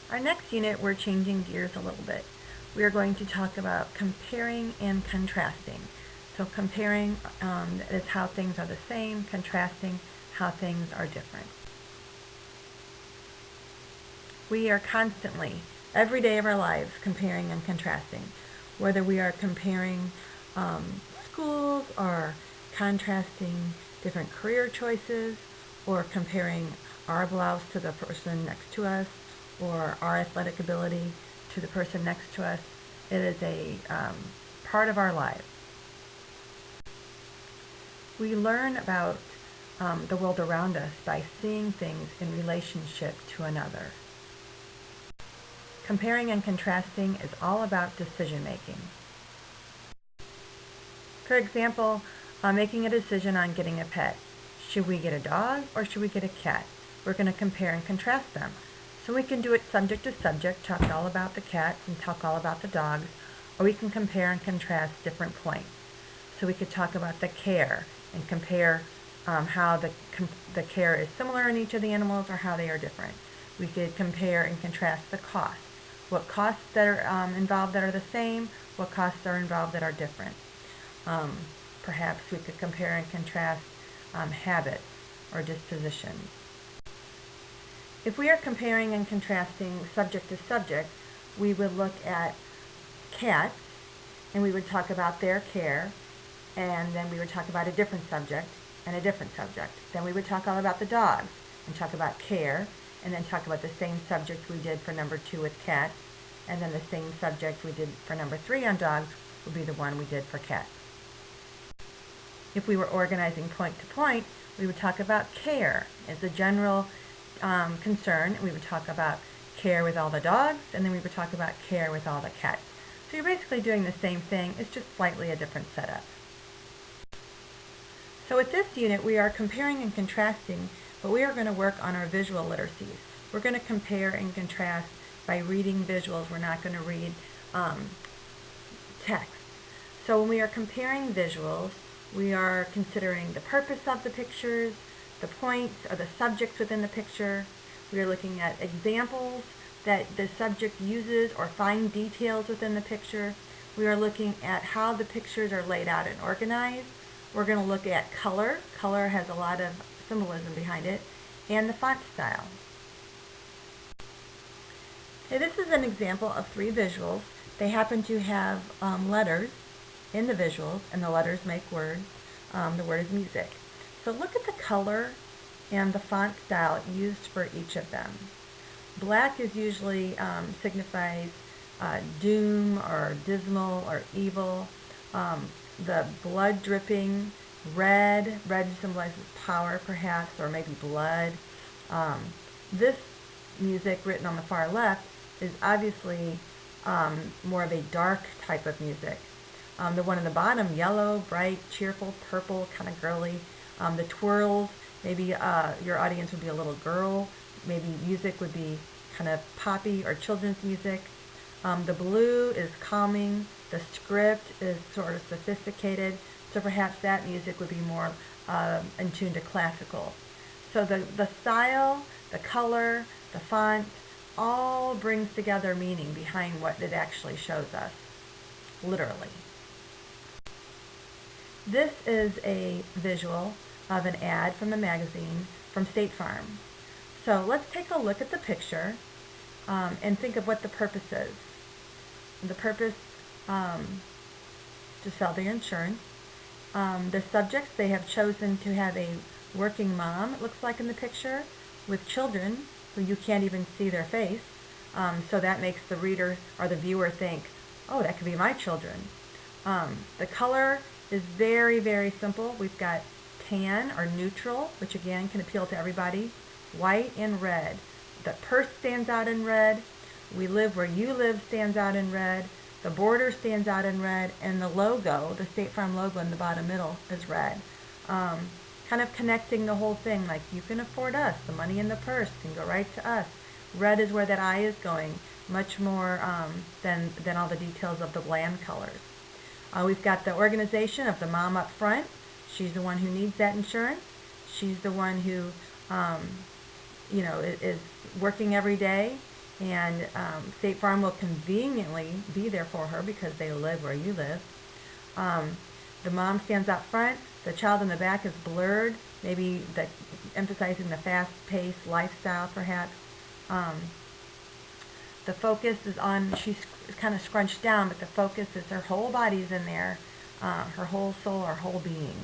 Our next unit, we're changing gears a little bit. We are going to talk about comparing and contrasting. So comparing is how things are the same, contrasting how things are different. We are constantly, every day of our lives, comparing and contrasting. Whether we are comparing schools or contrasting different career choices or comparing our blouse to the person next to us or our athletic ability to the person next to us, it is a part of our lives. We learn about the world around us by seeing things in relationship to another. Comparing and contrasting is all about decision making. For example, making a decision on getting a pet. Should we get a dog or should we get a cat? We're going to compare and contrast them. So we can do it subject to subject, talk all about the cats and talk all about the dogs, or we can compare and contrast different points. So we could talk about the care and compare how the care is similar in each of the animals or how they are different. We could compare and contrast the cost. What costs that are involved that are the same, what costs are involved that are different. Perhaps we could compare and contrast habits or dispositions. If we are comparing and contrasting subject to subject, we would look at cats and we would talk about their care, and then we would talk about a different subject and a different subject. Then we would talk all about the dogs and talk about care, and then talk about the same subject we did for number 2 with cats, and then the same subject we did for number 3 on dogs would be the one we did for cats. If we were organizing point to point, we would talk about care as a general concern, and we would talk about care with all the dogs, and then we would talk about care with all the cats. So you're basically doing the same thing, it's just slightly a different setup. So with this unit, we are comparing and contrasting, but we are going to work on our visual literacies. We're going to compare and contrast by reading visuals. We're not going to read text. So when we are comparing visuals, we are considering the purpose of the pictures, the points or the subjects within the picture. We are looking at examples that the subject uses or fine details within the picture. We are looking at how the pictures are laid out and organized. We're going to look at color. Color has a lot of symbolism behind it, and the font style. Okay, this is an example of 3 visuals. They happen to have letters in the visuals, and the letters make words. The word is music. So look at the color and the font style used for each of them. Black is usually signifies doom or dismal or evil. The blood dripping, red symbolizes power perhaps, or maybe blood. This music written on the far left is obviously more of a dark type of music. The one on the bottom, yellow, bright, cheerful, purple, kind of girly. The twirls, maybe your audience would be a little girl. Maybe music would be kind of poppy or children's music. The blue is calming. The script is sort of sophisticated. So perhaps that music would be more in tune to classical. So the style, the color, the font, all brings together meaning behind what it actually shows us, literally. This is a visual of an ad from the magazine from State Farm. So let's take a look at the picture and think of what the purpose is. The purpose to sell their insurance. The subjects, they have chosen to have a working mom, it looks like in the picture, with children who you can't even see their face. So that makes the reader or the viewer think, oh, that could be my children. The color is very, very simple. We've got tan or neutral, which again can appeal to everybody, white and red. The purse stands out in red. We Live Where You Live stands out in red. The border stands out in red, and the logo, the State Farm logo in the bottom middle, is red. Kind of connecting the whole thing, like you can afford us. The money in the purse can go right to us. Red is where that eye is going, much more than all the details of the bland colors. We've got the organization of the mom up front. She's the one who needs that insurance. She's the one who, is working every day, and State Farm will conveniently be there for her because they live where you live. The mom stands out front. The child in the back is blurred, maybe emphasizing the fast-paced lifestyle, perhaps. Um, the focus is on, she's kind of scrunched down, but the focus is her whole body's in there, her whole soul, her whole being.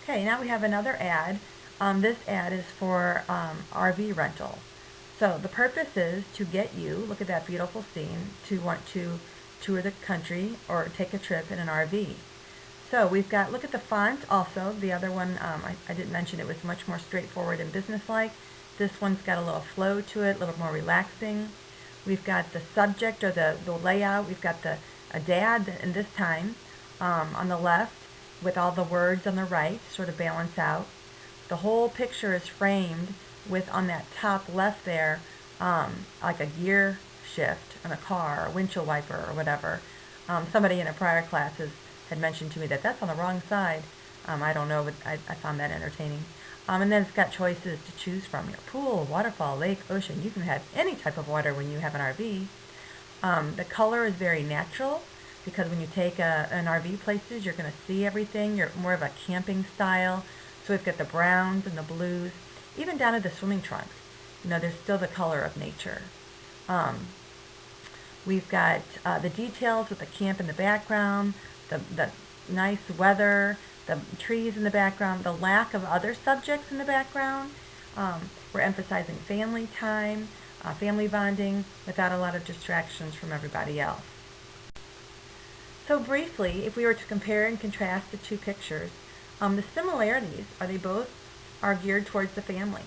Okay, now we have another ad. This ad is for RV rental. So the purpose is to get you, look at that beautiful scene, to want to tour the country or take a trip in an RV. So we've got, look at the font also. The other one, I didn't mention, it was much more straightforward and businesslike. This one's got a little flow to it, a little more relaxing. We've got the subject or the layout. We've got a dad in this time on the left with all the words on the right, sort of balance out. The whole picture is framed with, on that top left there, like a gear shift on a car, or windshield wiper, or whatever. Somebody in a prior classes had mentioned to me that that's on the wrong side. I don't know, but I found that entertaining. And then it's got choices to choose from. Your pool, waterfall, lake, ocean. You can have any type of water when you have an RV. The color is very natural because when you take an RV places, you're going to see everything. You're more of a camping style. So we've got the browns and the blues, even down to the swimming trunks. You know, there's still the color of nature. We've got the details with the camp in the background, the nice weather, the trees in the background, the lack of other subjects in the background. We're emphasizing family time, family bonding, without a lot of distractions from everybody else. So briefly, if we were to compare and contrast the two pictures, the similarities are they both are geared towards the family.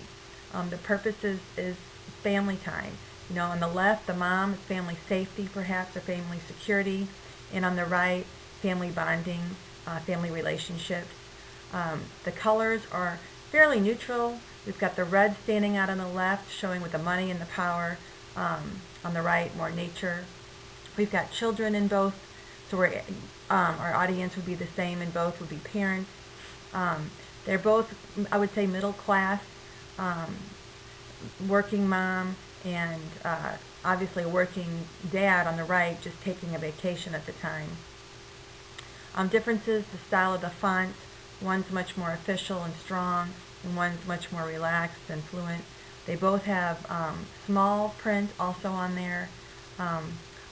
The purpose is family time. You know, on the left, the mom is family safety, perhaps, or family security, and on the right, family bonding, family relationships. The colors are fairly neutral. We've got the red standing out on the left, showing with the money and the power. On the right, more nature. We've got children in both, so our audience would be the same in both, would be parents. They're both, I would say, middle class, working mom, and obviously a working dad on the right, just taking a vacation at the time. Differences, the style of the font. One's much more official and strong, and one's much more relaxed and fluent. They both have small print also on there.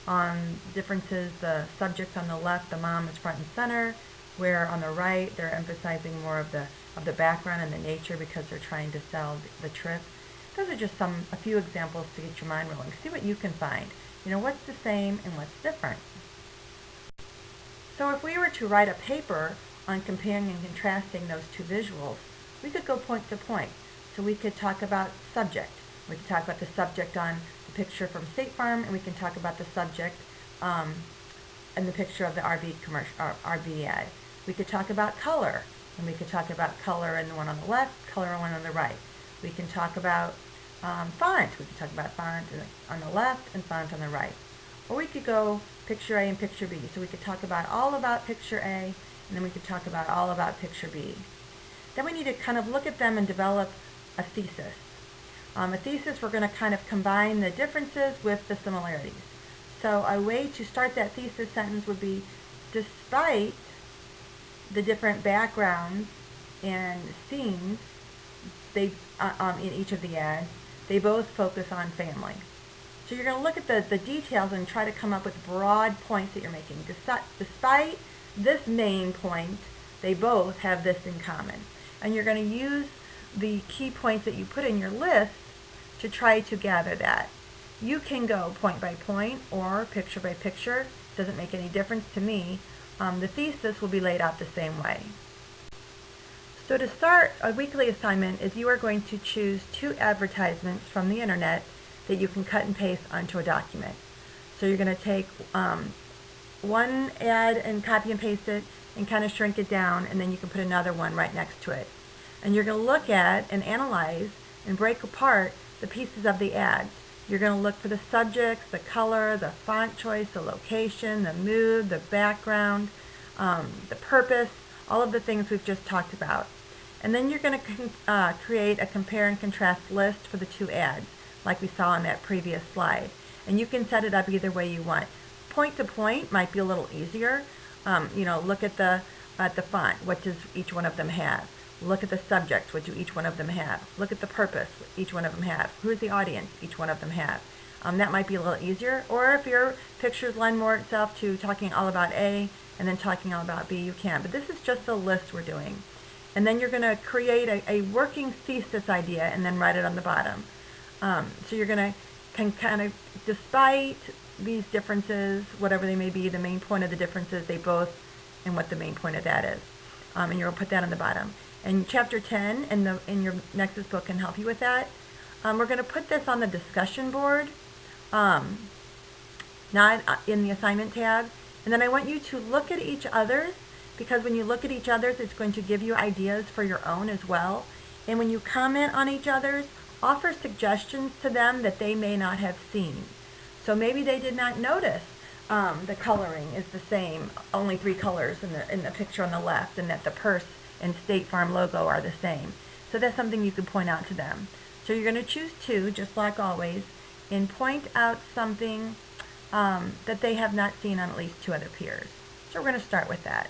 On differences, the subject on the left, the mom is front and center, where on the right they're emphasizing more of the background and the nature because they're trying to sell the trip. Those are just a few examples to get your mind rolling. See what you can find. You know, what's the same and what's different. So if we were to write a paper on comparing and contrasting those two visuals, we could go point to point. So we could talk about subject. We could talk about the subject on the picture from State Farm, and we can talk about the subject in the picture of the RV commercial, RV ad. We could talk about color, and we could talk about color in the one on the left, color in the one on the right. We can talk about font. We could talk about font on the left and font on the right. Or we could go picture A and picture B. So we could talk about all about picture A, and then we could talk about all about picture B. Then we need to kind of look at them and develop a thesis. A thesis, we're going to kind of combine the differences with the similarities. So a way to start that thesis sentence would be, despite the different backgrounds and scenes in each of the ads, they both focus on family. So you're going to look at the details and try to come up with broad points that you're making. Despite this main point, they both have this in common. And you're going to use the key points that you put in your list to try to gather that. You can go point by point or picture by picture. Doesn't make any difference to me. The thesis will be laid out the same way. So to start, a weekly assignment is you are going to choose 2 advertisements from the internet that you can cut and paste onto a document. So you're going to take one ad and copy and paste it and kind of shrink it down, and then you can put another one right next to it. And you're going to look at and analyze and break apart the pieces of the ads. You're going to look for the subjects, the color, the font choice, the location, the mood, the background, the purpose, all of the things we've just talked about. And then you're going to create a compare and contrast list for the 2 ads. like we saw on that previous slide. And you can set it up either way you want. Point to point might be a little easier. Look at the font. What does each one of them have? Look at the subject. What do each one of them have? Look at the purpose. What each one of them have. Who's the audience? Each one of them have. That might be a little easier. Or if your pictures lend more itself to talking all about A and then talking all about B, you can. But this is just a list we're doing. And then you're going to create a working thesis idea and then write it on the bottom. So you're going to kind of, despite these differences, whatever they may be, the main point of the differences, they both, and what the main point of that is. And you'll put that on the bottom. And chapter 10 in your Nexus book can help you with that. We're going to put this on the discussion board, not in the assignment tab. And then I want you to look at each other's, because when you look at each other's, it's going to give you ideas for your own as well. And when you comment on each other's, offer suggestions to them that they may not have seen. So maybe they did not notice the coloring is the same, only 3 colors in the picture on the left, and that the purse and State Farm logo are the same. So that's something you can point out to them. So you're going to choose 2, just like always, and point out something that they have not seen on at least 2 other peers. So we're going to start with that.